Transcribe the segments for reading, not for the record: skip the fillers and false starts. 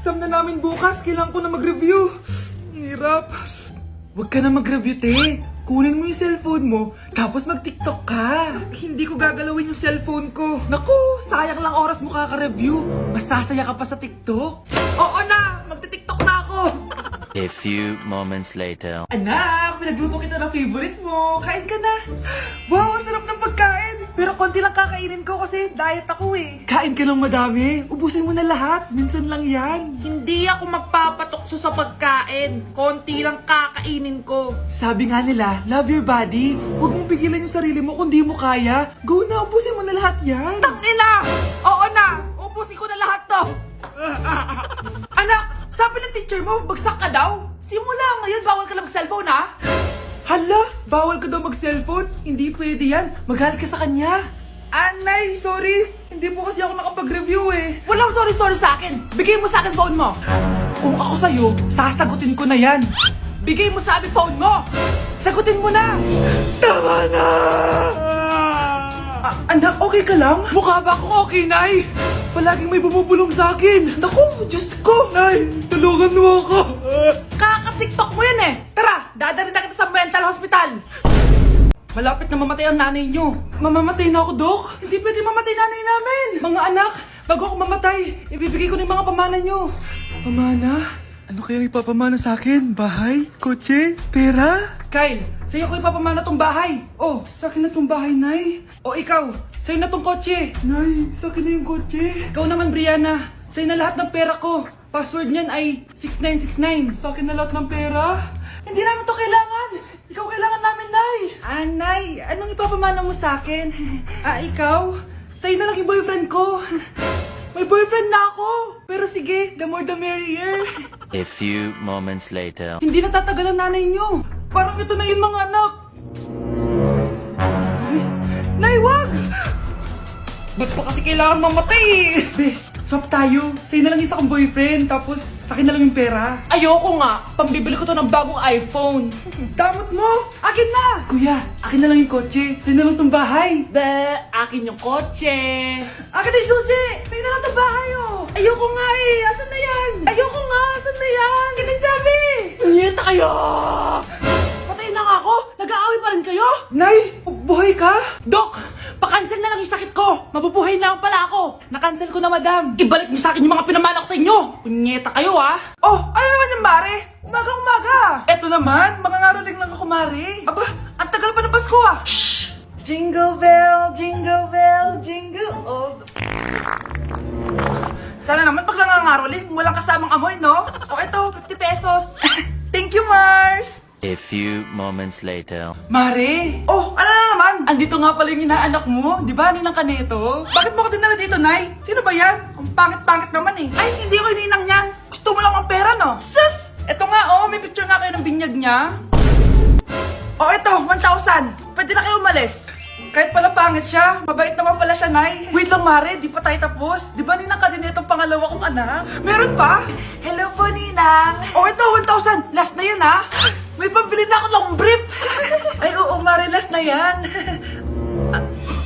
exam na namin bukas. Kailangan ko na mag-review. Ang hirap. Huwag ka na mag-review, te. Kunin mo yung cellphone mo, tapos mag-TikTok ka. Hindi ko gagalawin yung cellphone ko. Naku, sayang lang oras mo kaka-review. Masasaya ka pa sa TikTok. Oo na, magti-TikTok na ako. A few moments later. Anak, pinagluto kita ng favorite mo. Kain ka na. Wow, ang sarap ng pagkain. Pero konti lang kakainin ko kasi diet ako eh. Kain ka ng madami. Ubusin mo na lahat. Minsan lang yan. Hindi ako magpapatukso sa pagkain. Konti lang kakainin ko. Sabi nga nila, love your body. Huwag mong pigilan yung sarili mo kung di mo kaya. Go na, ubusin mo na lahat yan. Tangina! Oo na! Ubusin ko na lahat to! Anak, sabi ng teacher mo, bagsak ka daw. Simula ngayon, bawal ka na mag-cellphone ha? Hala, bawal ka daw mag-cellphone? Hindi pwede yan. Magalit ka sa kanya. Anay, sorry. Hindi po kasi ako nakapag-review eh. Walang sorry-sorry sa akin. Bigay mo sa akin phone mo. Kung ako sa'yo, sasagutin ko na yan. Bigay mo sa akin phone mo. Sagutin mo na! Tama na! Anak, okay ka lang? Mukha ba akong okay, Nay? Palaging may bumubulong sa akin. Naku, Diyos ko! Nay, tulungan mo ako! Kaka-TikTok mo yan eh. Tara, dadalhin na kita sa mental hospital. Malapit na mamatay ang nanay nyo. Mamamatay na ako, Dok. Hindi pwede mamatay nanay namin. Mga anak, bago ako mamatay, ibibigay ko na yung mga pamana nyo. Pamana? Ano kaya ipapamana sa akin? Bahay? Kotse? Pera? Kyle, sa'yo ko ipapamana tong bahay. Oh, sa akin na tong bahay, Nay. O ikaw, sa'yo na tong kotse. Nay, sa akin na yung kotse. Ikaw naman, Brianna, sa'yo na lahat ng pera ko. Password niyan ay 6969. Sa akin na lahat ng pera. Hindi namin to kailangan. Ikaw kailangan namin, Nay. Nay, anong ipapamana mo sa akin? Ikaw? Sa'yo na lang yung boyfriend ko. May boyfriend na ako. Pero sige, the more the merrier. A few moments later. Hindi natatagal ang nanay niyo. Parang ito na yun, mga anak. Nay, wag! Ba't pa kasi kailangan mamatay eh? Be, swap tayo. Sa'yo na lang isa kong boyfriend, tapos sa akin na lang yung pera. Ayoko nga. Pambibili ko to ng bagong iPhone. Damot mo! Akin na! Kuya, akin na lang yung kotse. Sa'yo na lang tong bahay. Be, akin yung kotse. Akin na yung susi! Sa'yo na lang tong bahay, oh! Ayoko nga eh! Asan na yan? Ayoko nga! Asan na yan? Akin na yung sabi! Punyeta kayo! Patay na nga ako. Nag-aaway pa rin kayo? Nay, buhay ka? Dok, pakancel na lang yung sakit ko. Mabubuhay na lang pala ako. Nakancel ko na, madam. Ibalik niyo sa akin yung mga pinamala ko sa inyo. Punyeta kayo ah. Oh, ano naman yung mare? Umaga-umaga. Eto naman, mga ngaroling lang ako, mare. Aba, ang tagal pa ng Pasko ah. Shh! Jingle bell, jingle all the... Sana naman pag nangangaroling, walang kasamang amoy, no? O eto, 50 pesos. Thank you, Mars. A few moments later. Mare! Oh, ano na naman? Andito nga pala yung inaanak mo. Di ba, ninang ka nito? Bakit mo ko dinala dito, Nay? Sino ba yan? Ang pangit-pangit naman eh. Ay, hindi ko ninang yan. Gusto mo lang ang pera, no? Sus! Eto nga, oh. May picture nga kayo ng binyag niya. Oh, eto, 1,000. Pwede na kayo umalis. Kahit pala pangit siya, mabait naman pala siya, Nay. Wait lang, Mare. Di pa tayo tapos. Di ba ninang ka din itong pangalawa kong anak? Meron pa? Hello po, ninang. Oh, ito, 1,000. Last na yun, ha? May pambili na ako ng brief. Ay, oo, Mare, last na yan.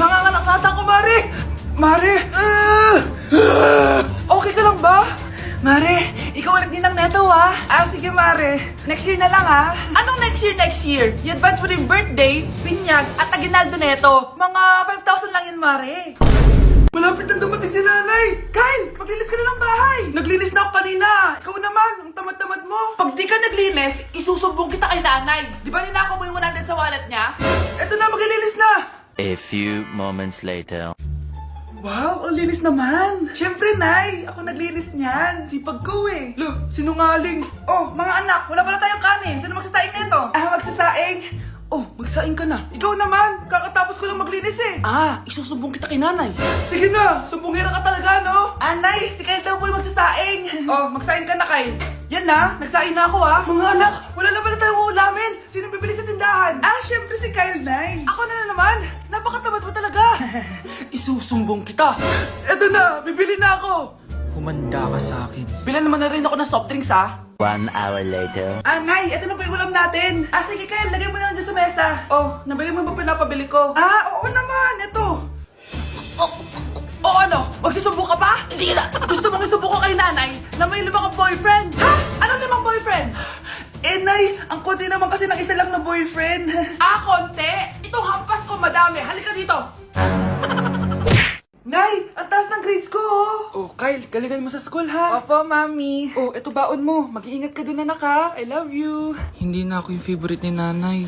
Nanganganak nata ko, Mare. Mare! Okay ka lang ba? Mare, ikaw ulit din ang neto, ha? Sige, Mare. Next year na lang, ha? Anong next year? I-advance mo na yung birthday, pinyag, at aginaldo neto. Mga 5,000 lang yun, Mare. Malapit na dumating si nanay! Kyle! Maglinis ka na ng bahay! Naglinis na ako kanina! Ikaw naman! Ang tamad-tamad mo! Pag di ka naglinis, isusumbong kita kay nanay! Di ba ninako mo yung 100 sa wallet niya? Eto na, maglinis na! A few moments later. Wow, ang linis naman! Siyempre, Nay! Ako naglinis niyan! Sipag ko eh! Look, sinungaling! Oh, mga anak, wala pala tayong kanin! Sino magsasaing nito? Magsasaing? Oh, magsaing ka na! Ikaw naman! Kakatapos ko lang maglinis eh! Isusumbong kita kay nanay. Sige na! Sumbongera ka talaga, no? Nay, si Kyle daw po yung magsasaing! Oh, magsaing ka na, Kyle! Yan na! Nagsaing na ako, ha! Mga anak, wala na pala tayong uulamin! Sino bibili sa tindahan? Syempre si Kyle, Nay! Ako na naman! Napakatamad mo talaga! Isusumbong kita! Eto na! Bibili na ako! Humanda ka sa akin. Bilan naman na rin ako ng soft drinks, ha? 1 hour later. Nay, eto na po yung ulam natin! Sige, Kyle, lagay mo na lang dyan sa mesa! Oh, nabili mo ba pinapabili ko? Oo naman! Eto! Oh, ano? Magsusumbong ka pa? Hindi na! Gusto mong isubo ko kay nanay na may 5 kang boyfriend? Ha? Anong 5 boyfriend? Eh, Nay, ang konti naman kasi ng isa lang na boyfriend. Konti? Itong hampas ko madami. Halika dito. Nay, ang taas ng grades ko, oh. Oh, Kyle, galingan mo sa school, ha? Opo, Mami. Oh, eto baon mo. Mag-iingat ka dun, anak, ha? I love you. Hindi na ako yung favorite ni Nanay.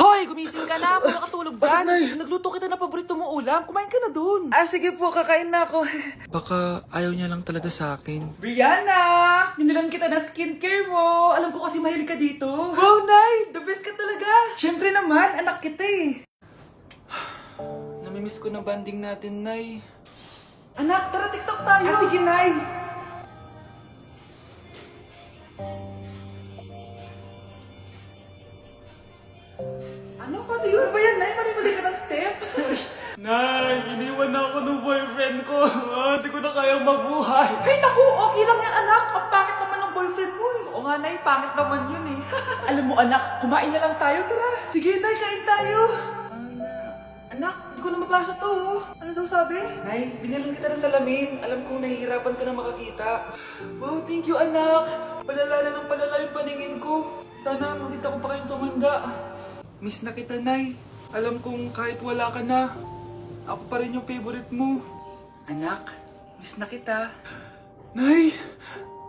Hoy, gumising ka na. Wala katulog dyan. Nay? Nagluto kita ng paborito mo ulam. Kumain ka na dun. Ah, sige po, kakain na ako. Baka ayaw niya lang talaga sa akin. Brianna! Binilan kita na skincare mo. Alam ko kasi mahilig ka dito. Wow, Nay! The best ka talaga. Siyempre naman, anak kita eh. Namimiss ko na banding natin, Nay. Anak, tara TikTok tayo. Ah, sige, Nay. Ano? Paano yun? Ba yan, Nay? Mali-mali ka ng step? Nay, iniwan na ako ng boyfriend ko. Hindi ko na kayang mabuhay. Ay, naku! Okay lang yan, anak. Ang pangit naman ng boyfriend mo eh. Oo nga, Nay. Pangit naman yun eh. Alam mo, anak, kumain na lang tayo. Tara. Sige, Nay. Kain tayo. Anak, hindi ko na mabasa to. Oh. Ano daw sabi? Nay, binalan kita ng salamin. Alam kong nahihirapan ka na makakita. Wow, thank you, anak. Palala na ng palala yung paningin ko. Sana makita ko pa kayong tumanda. Miss na kita, Nay. Alam kong kahit wala ka na, ako pa rin yung favorite mo. Anak, miss na kita. Nay,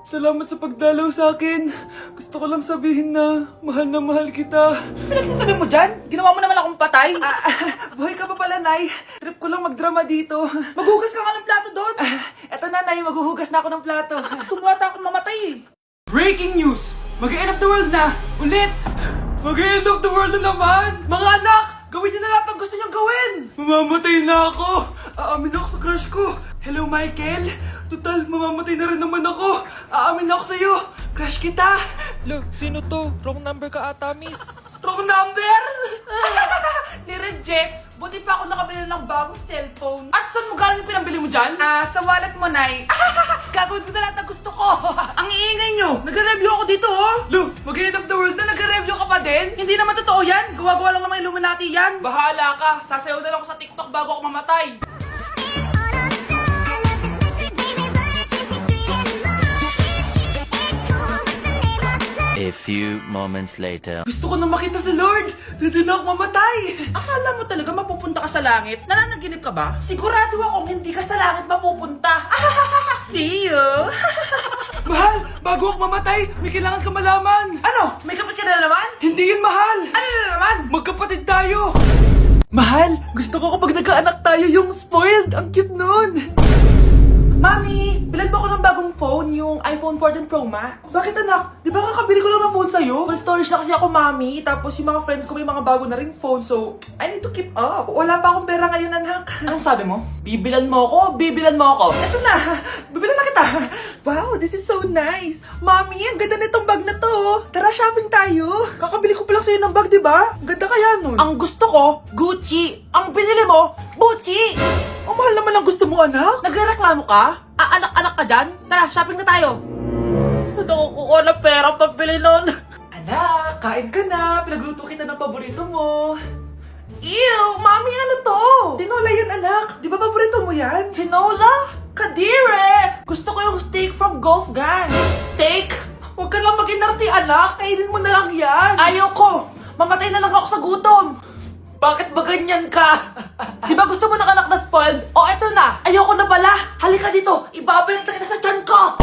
salamat sa pagdalaw sa akin. Gusto ko lang sabihin na mahal kita. Pinagsasabi mo dyan? Ginawa mo naman akong patay. Buhay ka pa pala, Nay. Trip ko lang magdrama dito. Maghugas ka nga ng plato doon. Eto na, Nay. Maghuhugas na ako ng plato. Tumata akong mamatay eh. Breaking news! Mag-end of the world na! Ulit! Mag-end of the world na naman! Mga anak! Gawin niyo na lahat ng gusto niyong gawin! Mamamatay na ako! Aamin ako sa crush ko! Hello, Michael! Total, mamamatay na rin naman ako! Aamin ako sa'yo! Crush kita! Look, sino to? Wrong number ka ata, miss. Wrong number! Ni-reject. Buti pa ako nakabili ng bagong cellphone. At saan mo galing yung pinambili mo dyan? Sa wallet mo, Nay. Gagawin ko na lahat ng gusto ko. Ang iingay nyo! Nagre-review ako dito, oh! Look, mag-end of the world na nagre-review ka pa din? Hindi naman totoo yan! Gawa-gawa lang naman Illuminati yan! Bahala ka. Sasayaw na lang ako sa TikTok bago ako mamatay. A few moments later. Gusto ko na makita si Lord! Ready na ako mamatay! Akala mo talaga mapupunta ka sa langit? Nananaginip ka ba? Sigurado akong hindi ka sa langit mapupunta. See you! Mahal! Bago ako mamatay, may kailangan ka malaman! Ano? May kapit ka na naman? Hindi yun, Mahal! Ano na naman? Magkapatid tayo! Mahal! Gusto ko kapag nagkaanak tayo yung spoiled! Ang cute nun! Mami, bilan mo ako ng bagong phone, yung iPhone 14 Pro Max. Bakit, anak? Di ba kakabili ko lang ng phone sa'yo? Full storage na kasi ako, Mami. Tapos yung mga friends ko may mga bago na ring phone, so I need to keep up. Wala pa akong pera ngayon, anak. Anong sabi mo? Bibilan mo ako, bibilan mo ako. Eto na! Bibilan na kita! Wow, this is so nice! Mami, ang ganda nitong bag na to! Tara, shopping tayo! Kakabili ko pa lang sa'yo ng bag, di ba? Ang ganda kaya nun? Ang gusto ko, Gucci. Ang binili mo, Gucci. Ang mahal naman ang gusto mo, anak! Nagrereklamo ka? Anak-anak ka dyan? Tara, shopping na tayo. Saan ako kukuha ng pera pambili nun? Anak, kain ka na! Pinagluto kita ng paborito mo! Ew, Mami, ano to? Tinola yan, anak! Di ba paborito mo yan? Tinola? Kadire! Gusto ko yung steak from Gulf Gang. Steak? Huwag ka lang mag-inarti, anak! Kainin mo na lang yan! Ayoko! Mamatay na lang ako sa gutom! Bakit ba ganyan ka? Di ba gusto mo ng anak na spoiled? O eto na! Ayoko na pala! Halika dito! Ibabalint kita sa tiyan ko!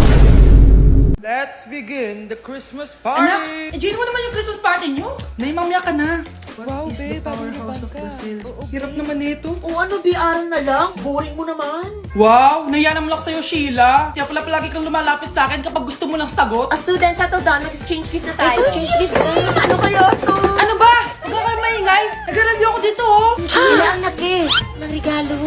Let's begin the Christmas Anak, enjoy mo naman yung Christmas party nyo! Naimamya ka na! Wow, babe, powerhouse of Brazil. Hirap naman nito. O ano, BR na lang? Boring mo naman. Wow, nahiya naman ako sa'yo, Sheila. Kaya pala palagi kang lumalapit sa akin kapag gusto mo ng sagot. Student, settle down. Mag-exchange gift na tayo. Exchange gift? Ano kayo to? Ano ba? Huwag ka kayo maingay. Nag-review ako dito, oh. Sheila, anak eh. Ng regalo.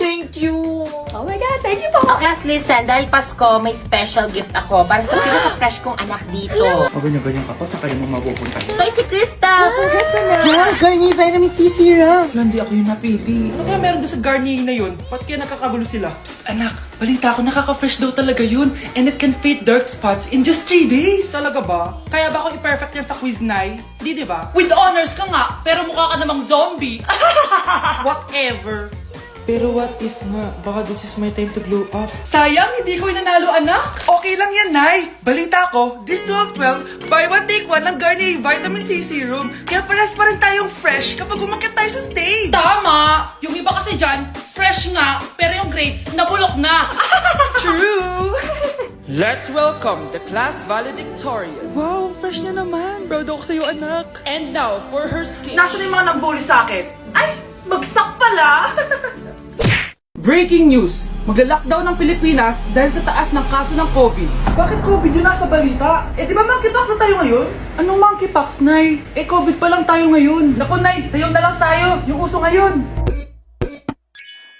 Thank you! Oh my God, thank you po. Oh, class, listen. Dahil Pasko, may special gift ako para sa pinaka-fresh kong anak dito. O ganyan-ganyan ka pa, saan kayo mo mapupunta? Ito ay si Krista. Congrats, anak. Yeah, Garnier Vitamin C Serum. Wala, hindi ako yung napili. Ano kaya meron doon sa Garnier na yun? Ba't kaya nakakagulo sila? Psst, anak! Balita ko, nakaka-fresh daw talaga yun. And it can fade dark spots in just 3 days. Talaga ba? Kaya ba ako i-perfect yan sa quiz, Nay? Di ba? With honors ka nga, pero mukha ka namang zombie. Whatever. Pero what if nga, baka this is my time to glow up. Sayang, hindi ko inanalo, anak. Okay lang yan, Nay. Balita ko, this 12-12, buy one take one ng Garnier Vitamin C Serum. Kaya pares pa rin tayong fresh kapag umakyat tayo sa stage. Tama! Yung iba kasi dyan, fresh nga, pero yung grades, nabulok na. True! Let's welcome the class valedictorian. Wow, ang fresh niya naman. Proud ako sa'yo, anak. And now, for her speech. Nasaan yung mga nag-bully sa akin? Ay, bagsak pala! Breaking news! Magla-lockdown ng Pilipinas dahil sa taas ng kaso ng COVID. Bakit COVID yun nasa balita? Eh, di ba monkeypox na tayo ngayon? Anong monkeypox, Nay? Eh, COVID pa lang tayo ngayon. Naku, Nay, sa'yo na lang tayo. Yung uso ngayon.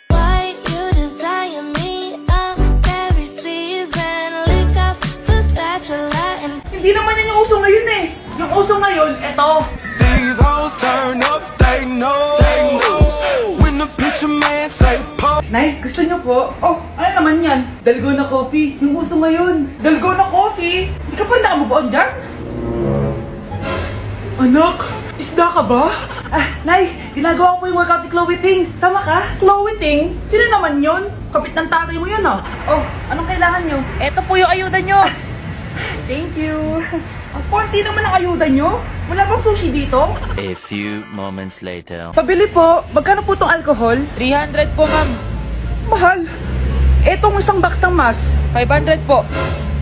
Why you desire me of every season? Lick up the spatula and Hindi naman yan yung uso ngayon eh. Yung uso ngayon, eto. These hoes turn up, they know. When the picture man say pop. Nay, gusto niyo po? Oh, ano naman yan? Dalgona coffee. Yung uso ngayon. Dalgona coffee? Hindi ka pa rin nakamove on dyan? Anak, isda ka ba? Ah, Nay, ginagawa ko yung workout ni Chloe Ting. Sama ka? Chloe Ting? Sino naman yon? Kapit ng tatay mo yun, ah. Oh, anong kailangan nyo? Eto po yung ayuda nyo. Thank you. Ang konti naman ang ayuda nyo. Wala bang sushi dito? A few moments later. Pabili po. Magkano po tong alcohol? 300 po, ma'am. Mahal. Etong isang box ng mas. 500 po.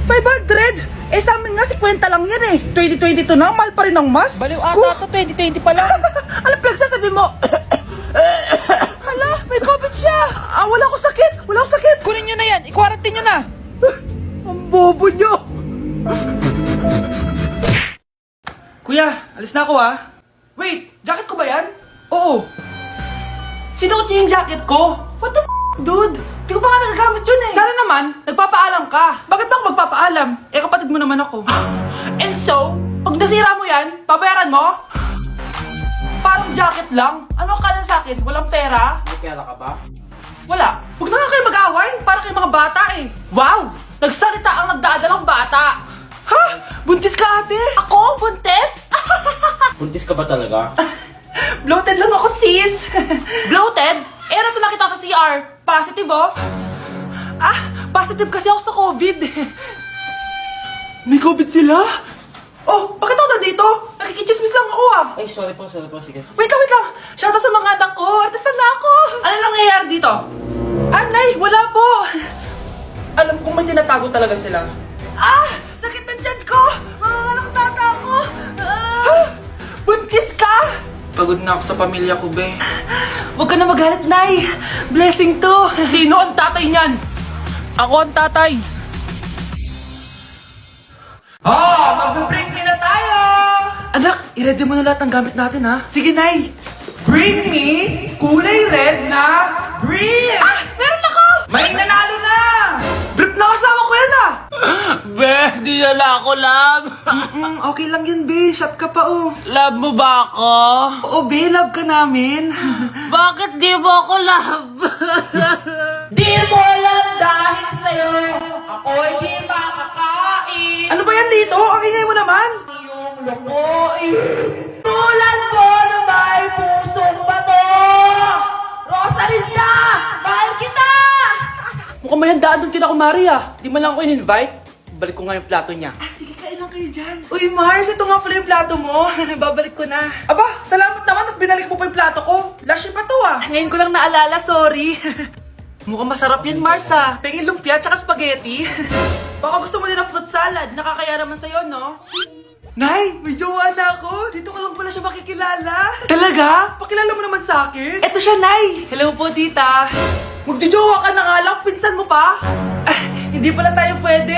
500? Eh sa amin nga 50 lang yan eh. 2022 na, mahal pa rin ang mas. Baliw Sko. ata to, 2020 pa lang. Ano pinagsasabi mo? Hala, may COVID siya. Ah, wala akong sakit. Wala akong sakit. Kunin nyo na yan, i-quarantine nyo na. Ang bobo nyo. Kuya, alis na ako ah. Wait, jacket ko ba yan? Oo. Sinuot niyo yung jacket ko? What the dude? Di ko pa nga nagagamit yun eh. Sana naman, nagpapaalam ka. Bakit ba ako magpapaalam? Eh, kapatid mo naman ako. And so, pag nasira mo yan, babayaran mo? Parang jacket lang. Ano ka sa akin? Walang pera? May pera ka ba? Wala. Huwag na nga kayo mag-away. Para kayo mga bata eh. Wow! Nagsalita ang nagdadalang bata. Ha? Buntis ka ate? Ako, buntes? Buntis ka ba talaga? Bloated lang ako sis. Bloated? Eh, nato lang kita ako sa CR. Positive oh. Ah, positive kasi ako sa COVID. May COVID sila? Oh, bakit ako nandito? Nakikichismis lang ako ah. Ay, sorry po, sige. Wait lang. Shoutout sa mga anak ko. Artisan na ako. Ano nangyayari dito? Anay, wala po. Alam kong may tinatago talaga sila. Ah! Sakit ng tiyan ko! Mga tata ako! Ah! Buntis ka? Pagod na ako sa pamilya ko, be. Huwag ka na magalit, Nay. Blessing to. Sino ang tatay niyan? Ako ang tatay. Mag-break na tayo! Anak, i-ready mo na lahat ng gamit natin, ha? Sige, Nay! Bring me kulay red na brief! Ah! Meron ako! May nanalo na! Brief na kasama ko yan, ah! Be, di na ako love. Okay lang yan, be. Shot ka pa, oh. Love mo ba ako? Oo, be. Love ka namin. Bakit di mo ako love? Di mo alam dahil sa'yo ako hindi makakain. Ano ba yan dito? Ang ingay mo naman. Yung lumoy. Tulad mo na may pusong bato. Rosalinda! Mahal kita! Mukhang may handaan doon kina Kumari ah. Di man lang ako in-invite. Balik ko nga yung plato niya. Ah, sige, kain lang kayo dyan. Uy, Mars, ito nga pala yung plato mo. Babalik ko na. Aba, salamat naman at binalik mo pa yung plato ko. Last year pa to ah. Ngayon ko lang naalala, sorry. Mukhang masarap yan, Mars ah. Pengin lumpia tsaka spaghetti. Baka gusto mo din ng fruit salad. Nakakaya naman sa'yo, no? Nay, may jowa na ako. Dito ko lang pala siya makikilala. Talaga? Pakilala mo naman sa akin. Eto siya, Nay. Hello po, tita. Magjojowa ka na nga lang. Pinsan mo pa? Ah, hindi pala tayo pwede.